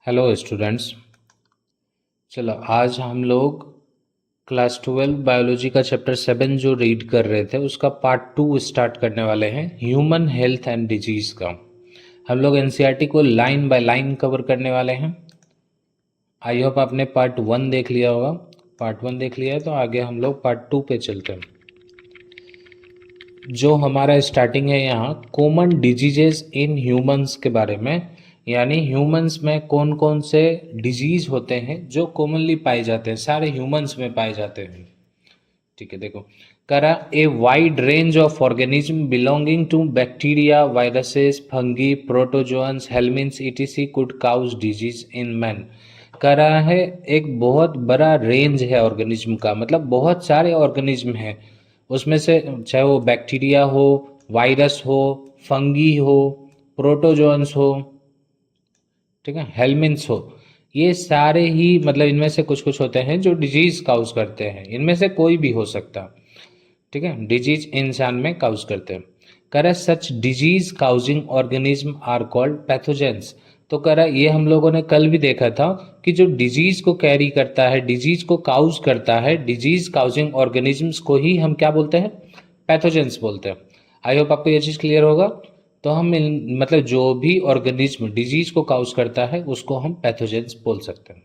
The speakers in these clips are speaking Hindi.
Hello students. चलो आज हम लोग क्लास 12 बायोलॉजी का चैप्टर 7 जो रीड कर रहे थे उसका पार्ट 2 स्टार्ट करने वाले हैं, ह्यूमन हेल्थ एंड डिजीज़ का। हम लोग एनसीईआरटी को लाइन बाय लाइन कवर करने वाले हैं। आई होप आपने पार्ट 1 देख लिया होगा। पार्ट 1 देख लिया है तो आगे हम लोग पार्ट 2 पे चलते हैं। जो हमारा स्टार्टिंग है यहाँ कॉमन डिजीजेस इन ह्यूमंस के बारे में, यानी ह्यूमंस में कौन कौन से डिजीज होते हैं जो कॉमनली पाए जाते हैं, सारे ह्यूमंस में पाए जाते हैं। ठीक है, देखो करा a wide range of organism belonging to bacteria, viruses, fungi, protozoans, helminths etc could cause disease in man. करा है एक बहुत बड़ा रेंज है ऑर्गेनिज्म का, मतलब बहुत सारे ऑर्गेनिज्म हैं उसमें से, चाहे वो बैक्टीरिया हो, वायरस हो, फंगी हो, प्रोटोजोअन्स हो, ठीक है, हेलमिन्स हो, ये सारे ही मतलब इनमें से कुछ कुछ होते हैं जो डिजीज काउज करते हैं। इनमें से कोई भी हो सकता, ठीक है, डिजीज इंसान में काउज करते हैं। कह सच disease causing organism are called pathogens. तो कह रहा ये हम लोगों ने कल भी देखा था कि जो डिजीज को कैरी करता है, डिजीज को काउज करता है, डिजीज काउजिंग ऑर्गेनिजम्स को ही हम क्या बोलते हैं, पैथोजेंस बोलते हैं। आई होप आपको ये चीज़ क्लियर होगा। तो हम मतलब जो भी ऑर्गेनिज्म डिजीज को काउज करता है उसको हम पैथोजेंस बोल सकते हैं।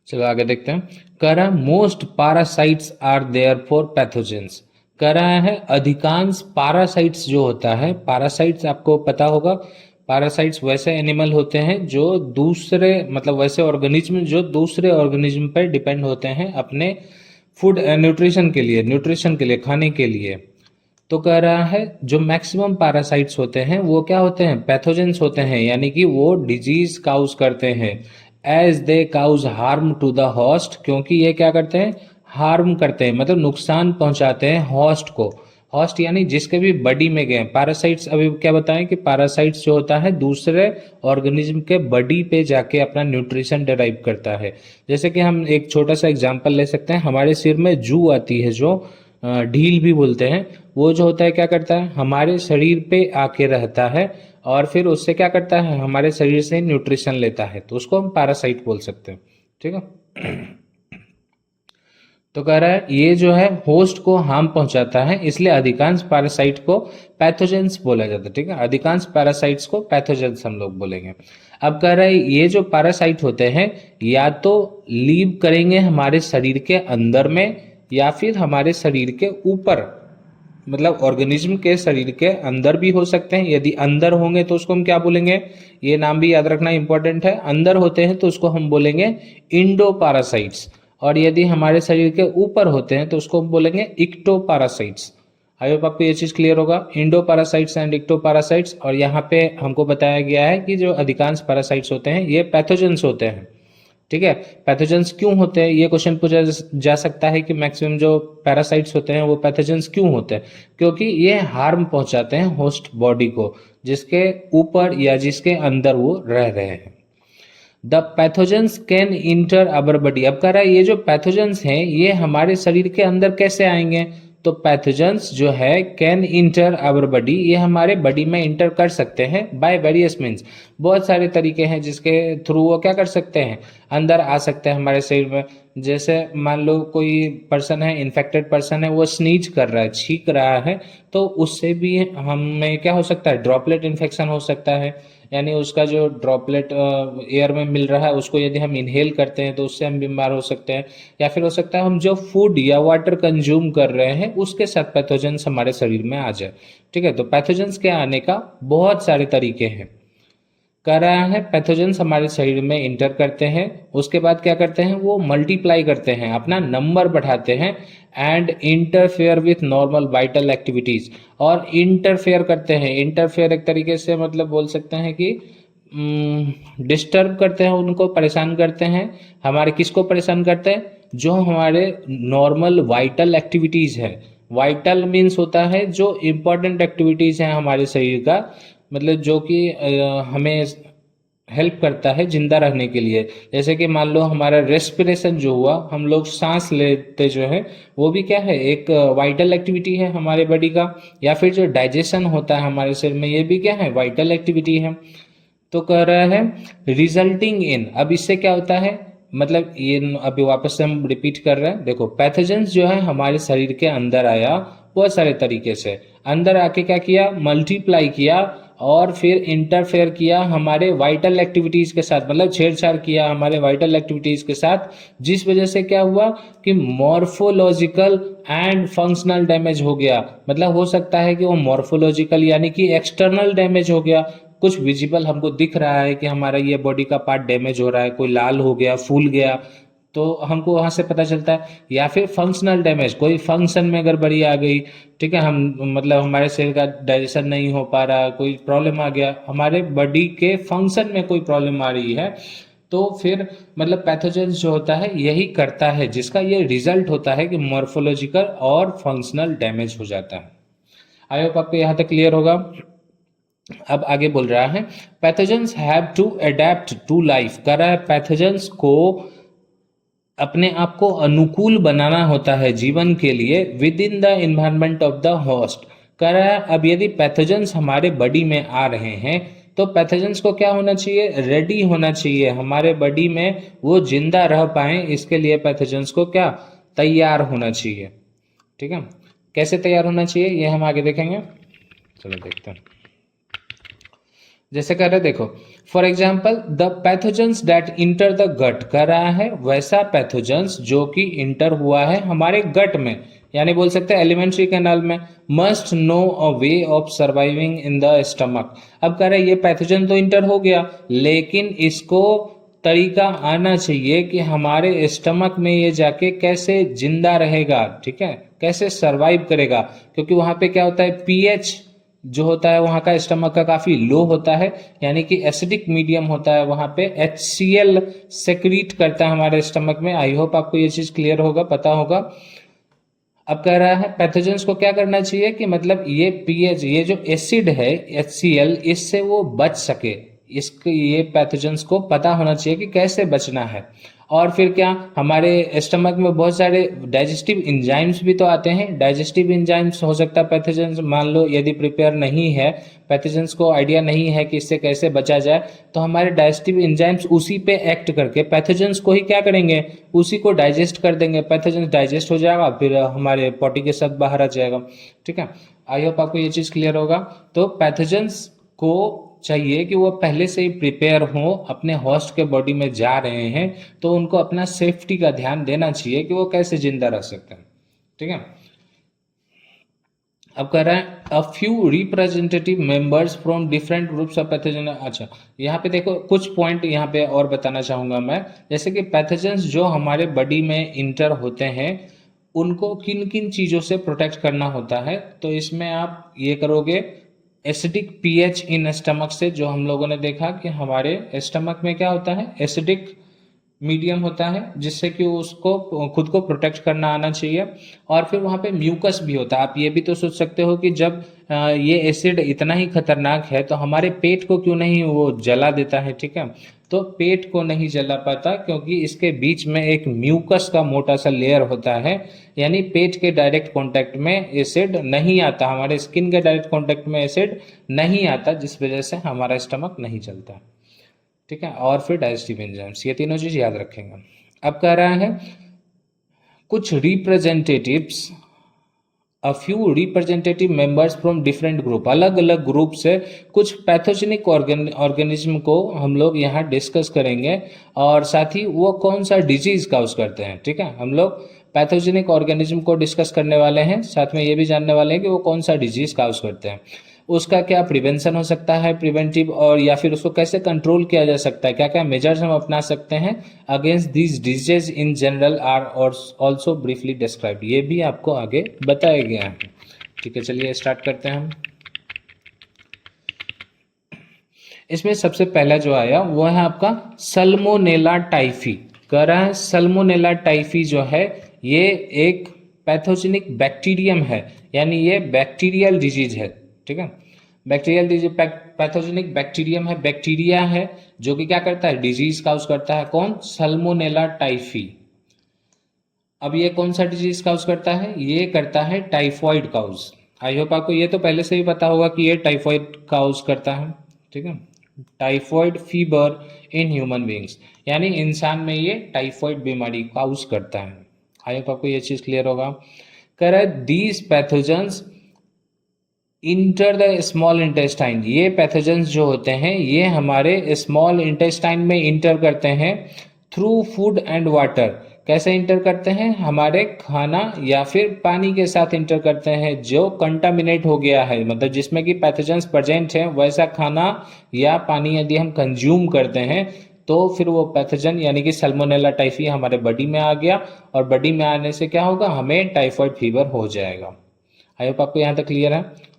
चलो आगे देखते हैं। कह रहा है most parasites are there for pathogens. कह रहा है अधिकांश पारासाइट्स जो होता है, पारासाइट्स आपको पता होगा, पारासाइट्स वैसे एनिमल होते हैं जो दूसरे मतलब वैसे ऑर्गेनिज्म जो दूसरे ऑर्गेनिज्म पर डिपेंड होते हैं अपने फूड न्यूट्रिशन के लिए, न्यूट्रिशन के लिए, खाने के लिए। तो कह रहा है जो मैक्सिमम पैरासाइट्स होते हैं वो क्या होते हैं, पैथोजेंस होते हैं, यानी कि वो डिजीज काउज करते हैं। As they cause harm to the host, क्योंकि ये क्या करते हैं, हार्म करते हैं, मतलब नुकसान पहुंचाते हैं होस्ट को। होस्ट यानी जिसके भी बॉडी में गए पैरासाइट्स। अभी क्या बताएं कि पैरासाइट्स जो होता है दूसरे ऑर्गेनिज्म के बॉडी पे जाके अपना न्यूट्रिशन डिराइव करता है। जैसे कि हम एक छोटा सा एग्जांपल ले सकते हैं, हमारे सिर में जू आती है जो ढील भी बोलते हैं, वो जो होता है क्या करता है, हमारे शरीर पे आके रहता है और फिर उससे क्या करता है, हमारे शरीर से न्यूट्रिशन लेता है, तो उसको हम पैरासाइट बोल सकते हैं। ठीक है। तो कह रहा है ये जो है होस्ट को हार्म पहुंचाता है, इसलिए अधिकांश पैरासाइट को पैथोजेंस बोला जाता है। ठीक है, अधिकांश पैरासाइट्स को पैथोजेंस हम लोग बोलेंगे। अब कह रहा है ये जो पैरासाइट होते हैं या तो लीव करेंगे हमारे शरीर के अंदर में या फिर हमारे शरीर के ऊपर, मतलब ऑर्गेनिज्म के शरीर के अंदर भी हो सकते हैं। यदि अंदर होंगे तो उसको हम क्या बोलेंगे, ये नाम भी याद रखना इंपॉर्टेंट है, अंदर होते हैं तो उसको हम बोलेंगे इंडो पैरासाइट्स, और यदि हमारे शरीर के ऊपर होते हैं तो उसको हम बोलेंगे इक्टो पैरासाइट्स। आई होप आपको ये चीज क्लियर होगा, Indo parasites and ecto parasites. और यहाँ पे हमको बताया गया है कि जो अधिकांश पैरासाइट्स होते हैं ये पैथोजेंस होते हैं। ठीक है, पैथोजेंस क्यों होते हैं, ये क्वेश्चन पूछा जा सकता है कि मैक्सिमम जो पैरासाइट्स होते हैं वो पैथोजेंस क्यों होते हैं, क्योंकि ये हार्म पहुंचाते हैं होस्ट बॉडी को, जिसके ऊपर या जिसके अंदर वो रह रहे हैं। The pathogens can inter our body. अब कह रहा है ये जो पैथोजेंस हैं ये हमारे शरीर के अंदर कैसे आएंगे, तो पैथोजेंस जो है कैन इंटर आवर बॉडी, ये हमारे बॉडी में इंटर कर सकते हैं बाय वेरियस मीन्स। बहुत सारे तरीके हैं जिसके थ्रू वो क्या कर सकते हैं, अंदर आ सकते हैं हमारे शरीर में। जैसे मान लो कोई पर्सन है, इन्फेक्टेड पर्सन है, वो स्नीज कर रहा है, छींक रहा है, तो उससे भी हमें क्या हो सकता है, ड्रॉपलेट इन्फेक्शन हो सकता है। यानी उसका जो ड्रॉपलेट एयर में मिल रहा है उसको यदि हम इनहेल करते हैं तो उससे हम बीमार हो सकते हैं। या फिर हो सकता है हम जो फूड या वाटर कंज्यूम कर रहे हैं उसके साथ पैथोजेंस हमारे शरीर में आ जाए। ठीक है, तो पैथोजेंस के आने का बहुत सारे तरीके हैं। कह रहा है पैथोजेंस हमारे शरीर में इंटर करते हैं, उसके बाद क्या करते हैं, वो मल्टीप्लाई करते हैं, अपना नंबर बढ़ाते हैं, and interfere with normal vital activities. और इंटरफेयर करते हैं, इंटरफेयर एक तरीके से मतलब बोल सकते हैं कि डिस्टर्ब करते हैं, उनको परेशान करते हैं। हमारे किसको परेशान करते हैं, जो हमारे नॉर्मल वाइटल एक्टिविटीज है। वाइटल मीन्स होता है जो इम्पोर्टेंट एक्टिविटीज हैं हमारे शरीर का, मतलब जो कि हमें हेल्प करता है जिंदा रहने के लिए। जैसे कि मान लो हमारा रेस्पिरेशन जो हुआ, हम लोग सांस लेते जो है वो भी क्या है, एक वाइटल एक्टिविटी है हमारे बॉडी का। या फिर जो डाइजेशन होता है हमारे शरीर में, ये भी क्या है, वाइटल एक्टिविटी है। तो कह रहा है रिजल्टिंग इन, अब इससे क्या होता है, मतलब ये अभी वापस से हम रिपीट कर रहे हैं। देखो पैथोजेंस जो है हमारे शरीर के अंदर आया बहुत सारे तरीके से, अंदर आके क्या किया, मल्टीप्लाई किया और फिर इंटरफेयर किया हमारे वाइटल एक्टिविटीज के साथ, मतलब छेड़छाड़ किया हमारे वाइटल एक्टिविटीज के साथ, जिस वजह से क्या हुआ कि मॉर्फोलॉजिकल एंड फंक्शनल डैमेज हो गया। मतलब हो सकता है कि वो मॉर्फोलॉजिकल यानी कि एक्सटर्नल डैमेज हो गया, कुछ विजिबल हमको दिख रहा है कि हमारा ये बॉडी का पार्ट डैमेज हो रहा है, कोई लाल हो गया, फूल गया, तो हमको वहां से पता चलता है। या फिर फंक्शनल डैमेज, कोई फंक्शन में गड़बड़ी आ गई, ठीक है, हम मतलब हमारे शरीर का डाइजेशन नहीं हो पा रहा, कोई प्रॉब्लम आ गया, हमारे बॉडी के फंक्शन में कोई प्रॉब्लम आ रही है, तो फिर मतलब पैथोजेंस जो होता है यही करता है, जिसका ये रिजल्ट होता है कि मॉर्फोलॉजिकल और फंक्शनल डैमेज हो जाता है। आई होप आपको यहाँ तक क्लियर होगा। अब आगे बोल रहा है pathogens have to adapt to life, कर रहा है पैथोजेंस को अपने आप को अनुकूल बनाना होता है जीवन के लिए with in the environment of the host. कह रहा है अब यदि पैथोजेंस हमारे बॉडी में आ रहे हैं तो पैथोजेंस को क्या होना चाहिए, रेडी होना चाहिए हमारे बॉडी में, वो जिंदा रह पाए, इसके लिए पैथोजेंस को क्या, तैयार होना चाहिए। ठीक है, कैसे तैयार होना चाहिए ये हम आगे देखेंगे। चलो देखते हैं। जैसे कह रहे देखो, for example the pathogens that enter the gut, कर रहा है वैसा पैथोजेंस जो कि इंटर हुआ है हमारे गट में, यानी बोल सकते हैं एलिमेंट्री कैनाल में, must know a way of surviving in the stomach. अब कह रहे ये पैथोजन तो इंटर हो गया, लेकिन इसको तरीका आना चाहिए कि हमारे स्टमक में ये जाके कैसे जिंदा रहेगा, ठीक है, कैसे सरवाइव करेगा, क्योंकि वहां पे क्या होता है, पीएच जो होता है वहाँ का स्टमक का काफ़ी लो होता है, यानी कि एसिडिक मीडियम होता है, वहाँ पे HCl सेक्रीट करता है हमारे स्टमक में। आई होप आपको ये चीज़ क्लियर होगा, पता होगा। अब कह रहा है पैथोजेंस को क्या करना चाहिए कि मतलब ये पीएच, ये जो एसिड है HCl, इससे वो बच सके, इसके ये पैथोजेंस को पता होना चाहिए कि कैसे बचना है। और फिर क्या, हमारे स्टमक में बहुत सारे डाइजेस्टिव इंजाइम्स भी तो आते हैं, डाइजेस्टिव इंजाइम्स हो सकता है पैथोजेंस, मान लो यदि प्रिपेयर नहीं है, पैथोजेंस को आइडिया नहीं है कि इससे कैसे बचा जाए, तो हमारे डाइजेस्टिव इंजाइम्स उसी पे एक्ट करके पैथोजेंस को ही क्या करेंगे, उसी को डाइजेस्ट कर देंगे, पैथोजेंस डाइजेस्ट हो जाएगा, फिर हमारे पॉटी के साथ बाहर आ जाएगा। ठीक है, आई होप आपको ये चीज़ क्लियर होगा। तो पैथोजेंस को चाहिए कि वो पहले से ही प्रिपेयर हो, अपने होस्ट के बॉडी में जा रहे हैं तो उनको अपना सेफ्टी का ध्यान देना चाहिए कि वो कैसे जिंदा रह सकते हैं। ठीक है, अब कह रहा है a few representative members from different groups of pathogen. अच्छा, यहाँ पे देखो कुछ पॉइंट यहाँ पे और बताना चाहूँगा मैं, जैसे कि पैथोजेंस जो हमारे बॉडी में इंटर होते हैं उनको किन किन चीज़ों से प्रोटेक्ट करना होता है, तो इसमें आप ये करोगे एसिडिक पीएच इन स्टमक से, जो हम लोगों ने देखा कि हमारे स्टमक में क्या होता है, एसिडिक मीडियम होता है, जिससे कि उसको खुद को प्रोटेक्ट करना आना चाहिए। और फिर वहाँ पे म्यूकस भी होता है। आप ये भी तो सोच सकते हो कि जब ये एसिड इतना ही खतरनाक है तो हमारे पेट को क्यों नहीं वो जला देता है। ठीक है, तो पेट को नहीं जला पाता क्योंकि इसके बीच में एक म्यूकस का मोटा सा लेयर होता है, यानी पेट के डायरेक्ट कांटेक्ट में एसिड नहीं आता, हमारे स्किन के डायरेक्ट कांटेक्ट में एसिड नहीं आता, जिस वजह से हमारा स्टमक नहीं चलता। ठीक है, और फिर डाइजेस्टिव एंजाइम्स, ये तीनों चीज याद रखेंगे। अब कह रहा है कुछ representatives, a few representative members from different group, अलग अलग ग्रुप से कुछ पैथोजेनिक ऑर्गेनिज्म को हम लोग यहाँ डिस्कस करेंगे, और साथ ही वो कौन सा डिजीज काउज करते हैं। ठीक है, हम लोग पैथोजेनिक ऑर्गेनिज्म को डिस्कस करने वाले हैं, साथ में ये भी जानने वाले हैं कि वो कौन सा डिजीज काउज करते हैं, उसका क्या प्रिवेंशन हो सकता है, प्रिवेंटिव, और या फिर उसको कैसे कंट्रोल किया जा सकता है, क्या क्या मेजर्स हम अपना सकते हैं against these disease in general R also briefly described, ये भी आपको आगे बताया गया है। ठीक है, चलिए स्टार्ट करते हैं हम। इसमें सबसे पहला जो आया वो है आपका सल्मोनेला टाइफी। कह रहा है सल्मोनेला टाइफी जो है ये एक पैथोजेनिक बैक्टीरियम है, यानी ये बैक्टीरियल डिजीज है। ठीक है, बैक्टीरियल डिजीज, पैथोजेनिक बैक्टीरियम है, बैक्टीरिया है जो कि क्या करता है, डिजीज काउज करता है। कौन, सल्मोनेला टाइफी। अब ये कौन सा डिजीज काउज करता है, ये करता है टाइफॉइड काउज। आई होप आपको ये तो पहले से ही पता होगा कि ये टाइफॉइड काउज करता है। ठीक है, typhoid fever in human beings, यानी इंसान में ये टाइफॉइड बीमारी काउज करता है। आई होप आपको ये चीज़ क्लियर होगा। कह रहा है these pathogens enter the small intestine, ये पैथोजेंस जो होते हैं ये हमारे स्मॉल इंटेस्टाइन में इंटर करते हैं थ्रू फूड एंड वाटर। कैसे इंटर करते हैं? हमारे खाना या फिर पानी के साथ इंटर करते हैं जो कंटामिनेट हो गया है, मतलब जिसमें कि पैथोजेंस प्रेजेंट है, वैसा खाना या पानी यदि हम कंज्यूम करते हैं तो फिर वो पैथोजन यानी कि सल्मोनेला टाइफी हमारे बॉडी में आ गया, और बॉडी में आने से क्या होगा, हमें टाइफॉइड फीवर हो जाएगा। आई होप आपको यहाँ तक क्लियर है।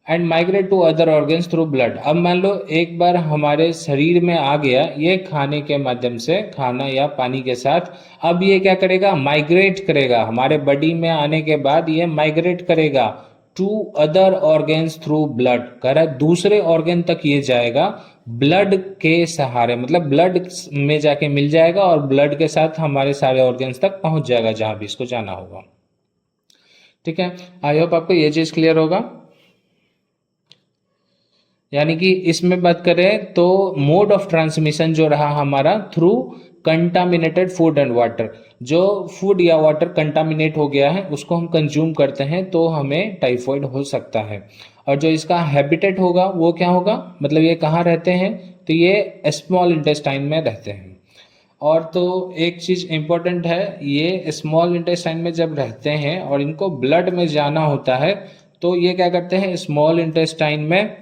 And migrate to other organs through blood, अब मान लो एक बार हमारे शरीर में आ गया ये खाने के माध्यम से, खाना या पानी के साथ, अब ये क्या करेगा, माइग्रेट करेगा, हमारे बॉडी में आने के बाद ये माइग्रेट करेगा to other organs through blood, कर दूसरे ऑर्गन तक ये जाएगा ब्लड के सहारे, मतलब ब्लड में जाके मिल जाएगा और ब्लड के साथ हमारे सारे ऑर्गन्स तक पहुंच जाएगा जहां भी इसको जाना होगा। ठीक है, आई होप आपको ये चीज क्लियर होगा। यानी कि इसमें बात करें तो मोड ऑफ ट्रांसमिशन जो रहा हमारा through contaminated food and water, जो फूड या वाटर कंटामिनेट हो गया है उसको हम कंज्यूम करते हैं तो हमें टाइफॉइड हो सकता है। और जो इसका हैबिटेट होगा वो क्या होगा, मतलब ये कहाँ रहते हैं, तो ये स्मॉल इंटेस्टाइन में रहते हैं। और तो एक चीज़ इम्पोर्टेंट है, ये स्मॉल इंटेस्टाइन में जब रहते हैं और इनको ब्लड में जाना होता है तो ये क्या करते हैं, स्मॉल इंटेस्टाइन में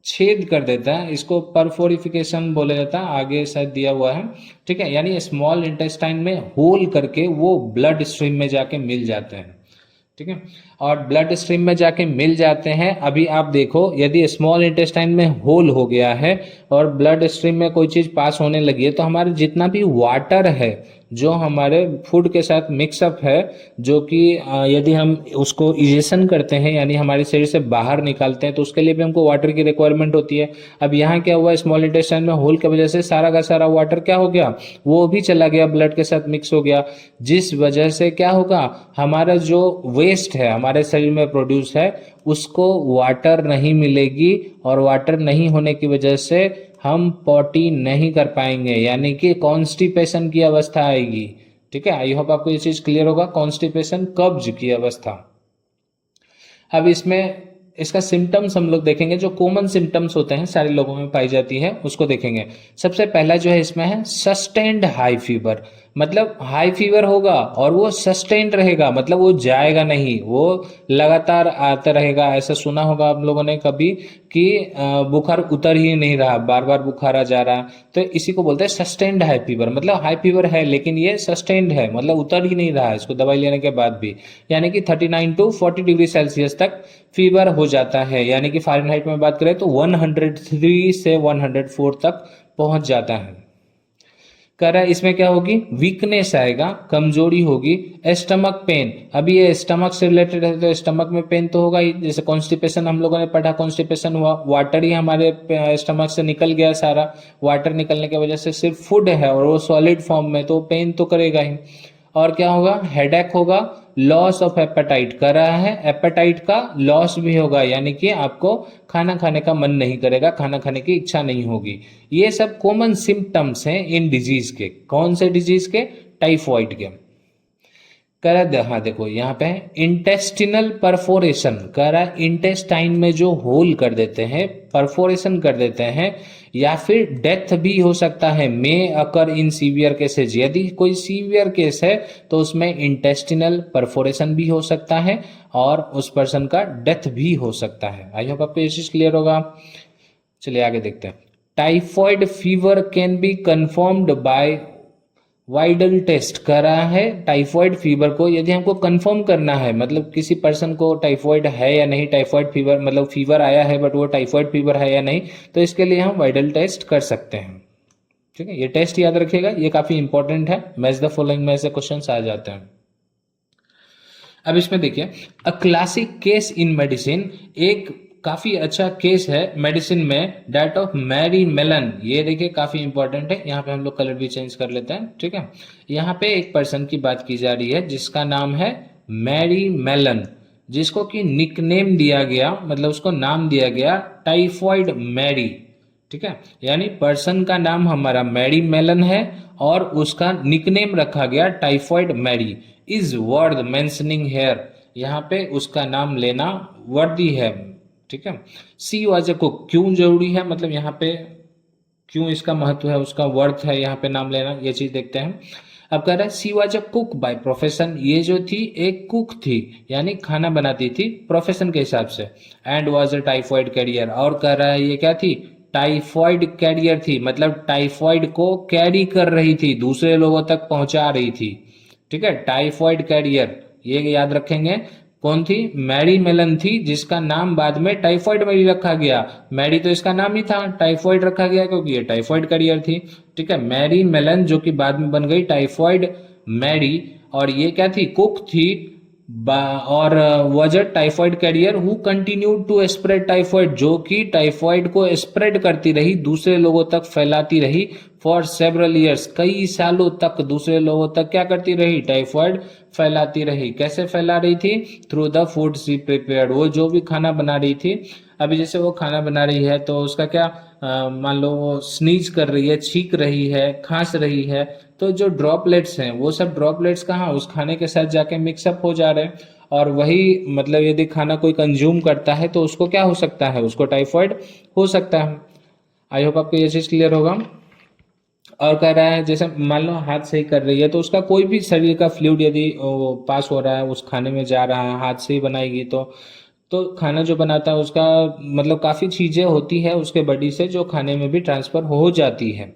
छेद कर देता है, इसको परफोरिफिकेशन बोला जाता है, आगे शायद दिया हुआ है। ठीक है, यानी स्मॉल इंटेस्टाइन में होल करके वो ब्लड स्ट्रीम में जाके मिल जाते हैं। ठीक है, और ब्लड स्ट्रीम में जाके मिल जाते हैं। अभी आप देखो यदि स्मॉल इंटेस्टाइन में होल हो गया है और ब्लड स्ट्रीम में कोई चीज़ पास होने लगी है तो हमारे जितना भी वाटर है जो हमारे फूड के साथ मिक्सअप है, जो कि यदि हम उसको इजेशन करते हैं यानी हमारे शरीर से बाहर निकालते हैं तो उसके लिए भी हमको वाटर की रिक्वायरमेंट होती है। अब यहाँ क्या हुआ, स्मॉल इंटेस्टाइन में होल की वजह से सारा का सारा वाटर क्या हो गया, वो भी चला गया, ब्लड के साथ मिक्स हो गया, जिस वजह से क्या होगा, हमारा जो वेस्ट है हमारे शरीर में प्रोड्यूस है उसको वाटर नहीं मिलेगी, और वाटर नहीं होने की वजह से हम पॉटी नहीं कर पाएंगे, यानी कि कॉन्स्टिपेशन की अवस्था आएगी। ठीक है, आई होप आपको ये चीज क्लियर होगा, कॉन्स्टिपेशन, कब्ज की अवस्था। अब इसमें इसका सिम्टम्स हम लोग देखेंगे, जो कॉमन सिम्टम्स होते हैं सारे लोगों में पाई जाती है उसको देखेंगे। सबसे पहला जो है इसमें है सस्टेन्ड हाई फीवर, मतलब हाई फीवर होगा और वो सस्टेन्ड रहेगा, मतलब वो जाएगा नहीं, वो लगातार आता रहेगा। ऐसा सुना होगा आप लोगों ने कभी कि बुखार उतर ही नहीं रहा, बार बार बुखार आ जा रहा है, तो इसी को बोलते हैं सस्टेन्ड हाई फीवर। मतलब हाई फीवर है लेकिन ये सस्टेन्ड है, मतलब उतर ही नहीं रहा है इसको दवाई लेने के बाद भी, यानी कि 39 to 40 डिग्री सेल्सियस तक फीवर हो जाता है, यानी कि फ़ारेनहाइट में बात करें तो 103 से 104 तक पहुंच जाता है। कह रहा है इसमें क्या होगी, वीकनेस आएगा, कमजोरी होगी, स्टमक पेन। अभी ये स्टमक से रिलेटेड है तो स्टमक में पेन तो होगा ही, जैसे कॉन्स्टिपेशन हम लोगों ने पढ़ा, कॉन्स्टिपेशन हुआ, वाटर ही हमारे स्टमक से निकल गया सारा, वाटर निकलने की वजह से सिर्फ फूड है और वो सॉलिड फॉर्म में, तो पेन तो करेगा ही। और क्या होगा, हेडेक होगा, लॉस ऑफ एपेटाइट कर रहा है, एपेटाइट का लॉस भी होगा, यानी कि आपको खाना खाने का मन नहीं करेगा, खाना खाने की इच्छा नहीं होगी। ये सब कॉमन सिम्टम्स हैं इन डिजीज के। कौन से डिजीज के, टाइफॉइड के। कह रहा है, हाँ देखो यहाँ पे इंटेस्टिनल परफोरेशन, कह रहा है इंटेस्टाइन में जो होल कर देते हैं, परफोरेशन कर देते हैं, या फिर डेथ भी हो सकता है, मे अकर इन सीवियर केसेज। यदि कोई सीवियर केस है तो उसमें इंटेस्टिनल परफोरेशन भी हो सकता है और उस पर्सन का डेथ भी हो सकता है। आई होप आपको ये चीज क्लियर होगा। चलिए आगे देखते हैं। Typhoid fever can be confirmed by Widal test कर रहा है। टाइफॉइड फीवर को यदि हमको कंफर्म करना है, मतलब किसी पर्सन को टाइफॉइड है या नहीं, टाइफॉइड फीवर मतलब फीवर आया है बट वो टाइफॉइड फीवर है या नहीं, तो इसके लिए हम वाइडल टेस्ट कर सकते हैं। ठीक है, ये टेस्ट याद रखिएगा, ये काफी इंपॉर्टेंट है, मैच द फॉलोइंग में ऐसे क्वेश्चंस आ जाते हैं। अब इसमें देखिए, a classic case in medicine, एक काफी अच्छा केस है मेडिसिन में, डेट ऑफ मैरी मेलन। ये देखिए काफी इंपॉर्टेंट है, यहाँ पे हम लोग कलर भी चेंज कर लेते हैं। ठीक है, यहाँ पे एक पर्सन की बात की जा रही है जिसका नाम है मैरी मेलन, जिसको कि निकनेम दिया गया, मतलब उसको नाम दिया गया टाइफॉइड मैरी। ठीक है, यानी पर्सन का नाम हमारा मैरी मेलन है और उसका निकनेम रखा गया typhoid Mary, is worth mentioning here, यहाँ पे उसका नाम लेना वर्दी है। ठीक है, सी वाज ए कुक, क्यों जरूरी है, मतलब यहाँ पे क्यों इसका महत्व है, उसका वर्थ है यहाँ पे नाम लेना, ये चीज देखते हैं। अब कह रहा है she was a cook by profession, ये जो थी एक कुक थी, यानी खाना बनाती थी प्रोफेशन के हिसाब से। And was a typhoid carrier, और कह रहा है ये क्या थी, टाइफॉइड कैरियर थी, मतलब टाइफॉइड को कैरी कर रही थी, दूसरे लोगों तक पहुंचा रही थी। ठीक है, टाइफॉइड कैरियर, ये याद रखेंगे। कौन थी, मैरी मेलन थी, जिसका नाम बाद में टाइफॉइड मैरी रखा गया। मैरी तो इसका नाम ही था, टाइफॉइड रखा गया क्योंकि ये टाइफॉइड कैरियर थी। ठीक है, मैरी मेलन जो कि बाद में बन गई टाइफॉइड मैरी, और ये क्या थी, कुक थी, और was a typhoid carrier who continued to spread typhoid, जो कि टाइफॉइड को स्प्रेड करती रही, दूसरे लोगों तक फैलाती रही, फॉर सेवरल ईयर्स, कई सालों तक दूसरे लोगों तक क्या करती रही, टाइफॉइड फैलाती रही। कैसे फैला रही थी, through the food she prepared, वो जो भी खाना बना रही थी। अभी जैसे वो खाना बना रही है तो उसका क्या, मान लो वो स्नीज कर रही है, छींक रही है, खांस रही है, तो जो ड्रॉपलेट्स हैं वो सब ड्रॉपलेट्स कहाँ, उस खाने के साथ जाके मिक्सअप हो जा रहे हैं, और वही मतलब यदि खाना कोई कंज्यूम करता है तो उसको क्या हो सकता है, उसको टाइफॉइड हो सकता है। आई होप आपको ये चीज क्लियर होगा। और कह रहा है जैसे मान लो हाथ से ही कर रही है तो उसका कोई भी शरीर का फ्लूइड यदि पास हो रहा है, उस खाने में जा रहा है, हाथ से ही बनाएगी तो खाना जो बनाता है उसका मतलब काफ़ी चीज़ें होती है उसके बॉडी से जो खाने में भी ट्रांसफ़र हो जाती है,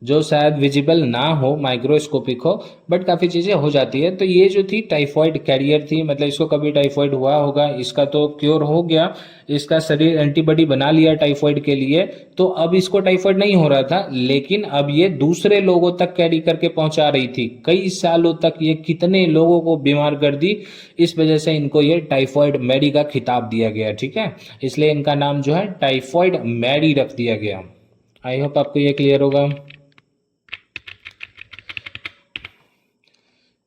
जो शायद विजिबल ना हो, माइक्रोस्कोपिक हो, बट काफ़ी चीज़ें हो जाती है। तो ये जो थी टाइफॉइड कैरियर थी, मतलब इसको कभी टाइफॉइड हुआ होगा, इसका तो क्योर हो गया, इसका शरीर एंटीबॉडी बना लिया टाइफॉइड के लिए, तो अब इसको टाइफॉइड नहीं हो रहा था, लेकिन अब ये दूसरे लोगों तक कैरी करके पहुंचा रही थी, कई सालों तक ये कितने लोगों को बीमार कर दी, इस वजह से इनको ये टाइफॉइड मैरी का खिताब दिया गया। ठीक है, इसलिए इनका नाम जो है टाइफॉइड मैरी रख दिया गया। आई होप आपको ये क्लियर होगा।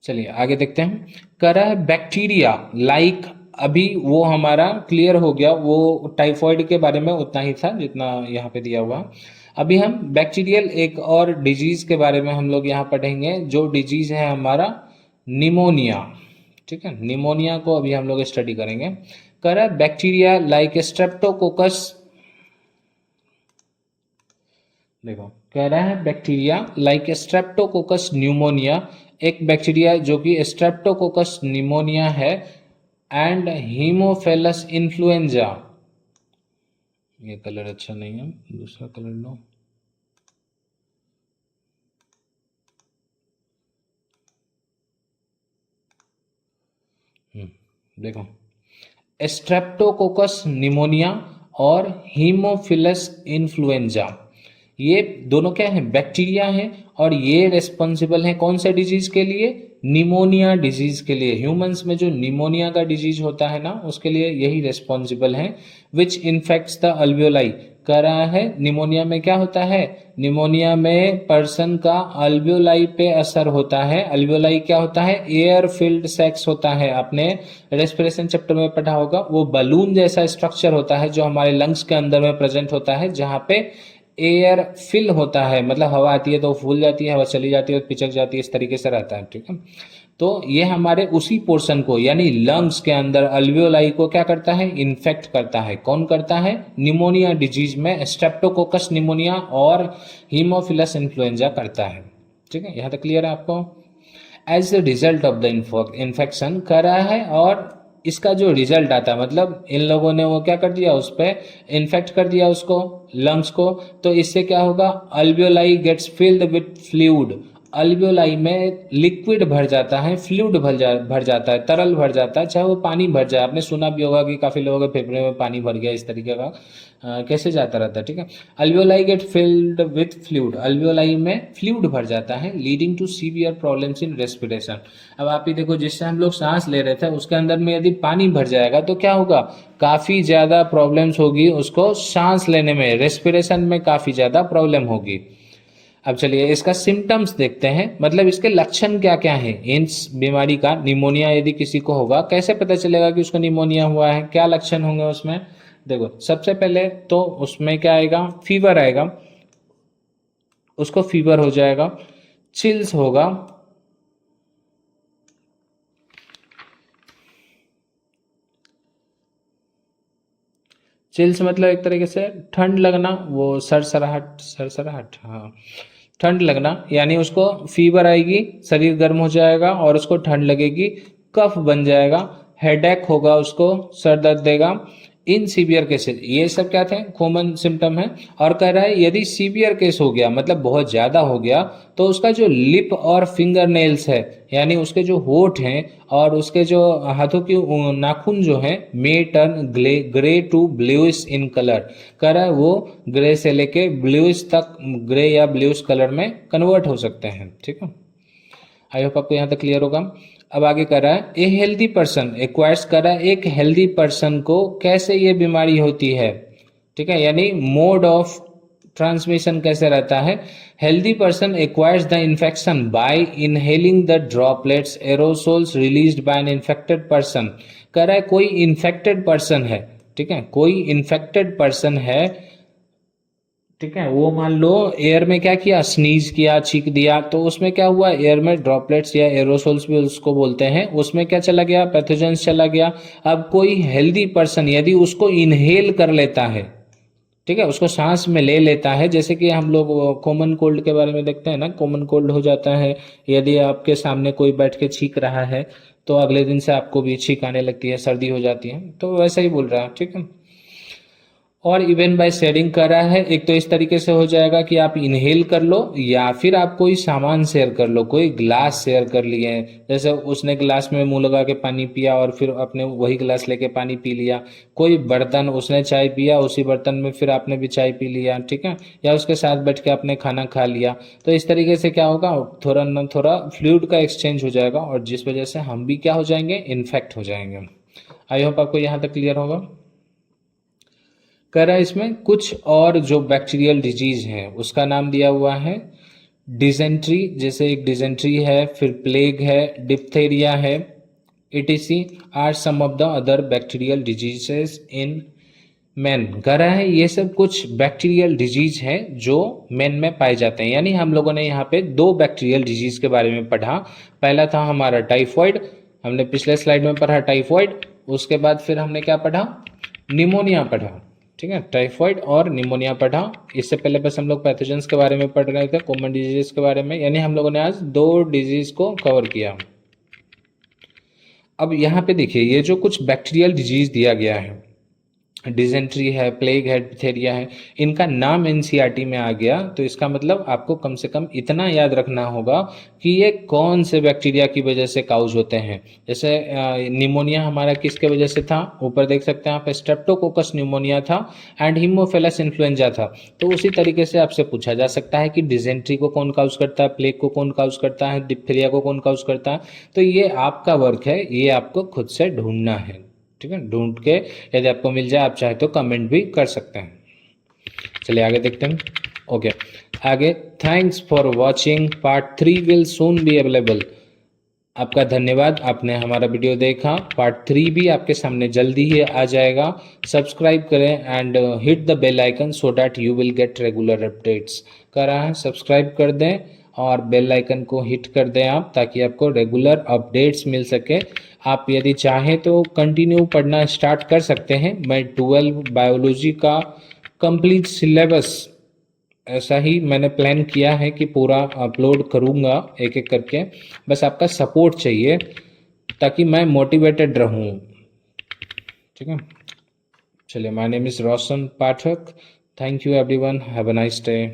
चलिए आगे देखते हैं। कह रहा है बैक्टीरिया लाइक, अभी वो हमारा क्लियर हो गया, वो टाइफॉइड के बारे में उतना ही था जितना यहाँ पे दिया हुआ। अभी हम बैक्टीरियल एक और डिजीज के बारे में हम लोग यहाँ पढ़ेंगे, जो डिजीज है हमारा निमोनिया। ठीक है, निमोनिया को अभी हम लोग स्टडी करेंगे। कह रहा है बैक्टीरिया लाइक स्ट्रेप्टोकोकस, देखो कह रहा है बैक्टीरिया लाइक स्ट्रेप्टोकोकस न्यूमोनिया, एक बैक्टीरिया जो कि स्ट्रेप्टोकोकस निमोनिया है, एंड हीमोफेलस इन्फ्लुएंजा, ये कलर अच्छा नहीं है, दूसरा कलर लो। देखो स्ट्रेप्टोकोकस निमोनिया और हीमोफिलस इन्फ्लुएंजा, ये दोनों क्या है, बैक्टीरिया हैं, और ये रेस्पॉन्सिबल हैं कौन से डिजीज के लिए, निमोनिया डिजीज के लिए। ह्यूमंस में जो निमोनिया का डिजीज होता है ना, उसके लिए यही रेस्पॉन्सिबल है। विच इन्फेक्ट्स द अल्वियोलाई, कह रहा है निमोनिया में क्या होता है, निमोनिया में पर्सन का अल्वियोलाई पे असर होता है। अल्वियोलाई क्या होता है, एयर फिल्ड सैक्स होता है, आपने रेस्पिरेशन चैप्टर में पढ़ा होगा, वो बलून जैसा स्ट्रक्चर होता है जो हमारे लंग्स के अंदर में प्रेजेंट होता है, जहाँ पे एयर फिल होता है, मतलब हवा आती है तो फूल जाती है, हवा चली जाती है तो पिचक जाती है, इस तरीके से रहता है। ठीक है, तो ये हमारे उसी पोर्शन को यानी लंग्स के अंदर अल्वियोलाई को क्या करता है, इन्फेक्ट करता है। कौन करता है, निमोनिया डिजीज में स्ट्रेप्टोकोकस निमोनिया और हीमोफिलस इन्फ्लुएंजा करता है। ठीक है, यहाँ तक क्लियर है आपको। As the result of the infection कर रहा है, और इसका जो रिजल्ट आता है, मतलब इन लोगों ने वो क्या कर दिया, उस पर इन्फेक्ट कर दिया उसको, लंग्स को, तो इससे क्या होगा, alveoli gets filled with fluid, alveoli में लिक्विड भर जाता है, फ्लूइड भर जाता है, तरल भर जाता है, चाहे वो पानी भर जाए। आपने सुना भी होगा कि काफी लोगों के फेफड़े में पानी भर गया, इस तरीके का कैसे जाता रहता है। ठीक है, alveoli get filled with fluid, alveoli में फ्लूइड भर जाता है, leading to severe problems in respiration. अब आप ही देखो, जिससे हम लोग सांस ले रहे थे उसके अंदर में यदि पानी भर जाएगा तो क्या होगा, काफी ज्यादा प्रॉब्लम्स होगी उसको सांस लेने में, रेस्पिरेशन में काफी ज्यादा प्रॉब्लम होगी। अब चलिए इसका सिम्टम्स देखते हैं, मतलब इसके लक्षण क्या क्या हैं इस बीमारी का। निमोनिया यदि किसी को होगा, कैसे पता चलेगा कि उसको निमोनिया हुआ है, क्या लक्षण होंगे उसमें। देखो सबसे पहले तो उसमें क्या आएगा, फीवर आएगा, उसको फीवर हो जाएगा, चिल्स होगा, चिल्स मतलब एक तरीके से ठंड लगना, वो सरसराहट, सरसराहट, हाँ ठंड लगना, यानी उसको फीवर आएगी, शरीर गर्म हो जाएगा और उसको ठंड लगेगी, कफ बन जाएगा, हेडेक होगा, उसको सर दर्द देगा। इन सीवियर केसेस, ये सब क्या थे, कॉमन सिम्टम है। और कह रहा है यदि सीवियर केस हो गया, मतलब बहुत ज़्यादा हो गया, तो उसका जो लिप और फिंगर नेल्स है, यानी उसके जो होठ हैं और उसके जो हाथों की नाखून जो हैं, may turn grey to bluish in colour. कह रहा है वो ग्रे से लेके ब्लूइश तक, ग्रे या ब्लूइश कलर में कन्वर्ट हो सकते हैं। ठीक है, आई होप आपको यहाँ तक क्लियर होगा। अब आगे कर रहा है, ए हेल्दी पर्सन एक्वायर्स, कर रहा है एक हेल्दी पर्सन को कैसे ये बीमारी होती है। ठीक है, यानी मोड ऑफ ट्रांसमिशन कैसे रहता है। Healthy person acquires the infection by inhaling the droplets aerosols released by an infected person. कह रहा है कोई इन्फेक्टेड पर्सन है, ठीक है, कोई इन्फेक्टेड पर्सन है, ठीक है, वो मान लो एयर में क्या किया, स्नीज किया, छींक दिया, तो उसमें क्या हुआ, एयर में ड्रॉपलेट्स या एरोसोल्स भी उसको बोलते हैं, उसमें क्या चला गया, पैथोजेंस चला गया। अब कोई हेल्दी पर्सन यदि उसको इनहेल कर लेता है, ठीक है, उसको सांस में ले लेता है, जैसे कि हम लोग कॉमन कोल्ड के बारे में देखते हैं ना, कॉमन कोल्ड हो जाता है, यदि आपके सामने कोई बैठ के छींक रहा है तो अगले दिन से आपको भी छींक आने लगती है, सर्दी हो जाती है, तो वैसा ही बोल रहा है। ठीक है, और इवन बाय शेयरिंग कर रहा है, एक तो इस तरीके से हो जाएगा कि आप इनहेल कर लो या फिर आप कोई सामान शेयर कर लो, कोई ग्लास शेयर कर लिए हैं, जैसे उसने ग्लास में मुंह लगा के पानी पिया और फिर आपने वही ग्लास लेके पानी पी लिया, कोई बर्तन, उसने चाय पिया उसी बर्तन में फिर आपने भी चाय पी लिया, ठीक है, या उसके साथ बैठ के आपने खाना खा लिया, तो इस तरीके से क्या होगा, थोड़ा ना थोड़ा फ्लूइड का एक्सचेंज हो जाएगा और जिस वजह से हम भी क्या हो जाएंगे, इन्फेक्ट हो जाएंगे। आई होप आपको यहाँ तक क्लियर होगा। कह रहा है इसमें कुछ और जो बैक्टीरियल डिजीज है उसका नाम दिया हुआ है डिजेंट्री, जैसे एक डिजेंट्री है, फिर प्लेग है, डिप्थेरिया है, etc are some of the other bacterial diseases in man. कह रहा है ये सब कुछ बैक्टीरियल डिजीज है जो मैन में पाए जाते हैं, यानी हम लोगों ने यहाँ पे दो बैक्टीरियल डिजीज के बारे में पढ़ा। पहला था हमारा टाइफॉइड, हमने पिछले स्लाइड में पढ़ा टाइफॉइड, उसके बाद फिर हमने क्या पढ़ा, निमोनिया पढ़ा। ठीक है, टाइफॉइड और निमोनिया पढ़ा। इससे पहले बस हम लोग पैथोजेंस के बारे में पढ़ रहे थे, कॉमन डिजीज के बारे में, यानी हम लोगों ने आज दो डिजीज को कवर किया। अब यहाँ पे देखिए ये जो कुछ बैक्टीरियल डिजीज दिया गया है, डिजेंट्री है, प्लेग है, डिथेरिया है, इनका नाम एनसीईआरटी में आ गया, तो इसका मतलब आपको कम से कम इतना याद रखना होगा कि ये कौन से बैक्टीरिया की वजह से काउज होते हैं। जैसे निमोनिया हमारा किसके वजह से था, ऊपर देख सकते हैं आप, स्ट्रेप्टोकोकस निमोनिया था एंड हीमोफिलस इन्फ्लुएंजा था। तो उसी तरीके से आपसे पूछा जा सकता है कि डिजेंट्री को कौन काउज करता है, प्लेग को कौन काउज करता है, डिप्थीरिया को कौन काउज करता है। तो ये आपका वर्क है, ये आपको खुद से ढूंढना है। ठीक है, ढूंढ के यदि आपको मिल जाए, आप चाहे तो कमेंट भी कर सकते हैं। चलिए आगे देखते हैं। ओके, आगे, thanks for watching, part 3 will soon be available. आपका धन्यवाद, आपने हमारा वीडियो देखा। पार्ट 3 भी आपके सामने जल्दी ही आ जाएगा। सब्सक्राइब करें and hit the bell icon so that you will get regular updates. कर रहा है, सब्सक्राइब कर दें और बेल आइकन को हिट कर दें आप, ताकि आपको रेगुलर अपडेट्स मिल सके। आप यदि चाहें तो कंटिन्यू पढ़ना स्टार्ट कर सकते हैं। मैं 12 बायोलॉजी का कंप्लीट सिलेबस ऐसा ही मैंने प्लान किया है कि पूरा अपलोड करूँगा एक एक करके, बस आपका सपोर्ट चाहिए ताकि मैं मोटिवेटेड रहूँ। ठीक है, चलिए, my name is Roshan Pathak. Thank you everyone, have a nice day.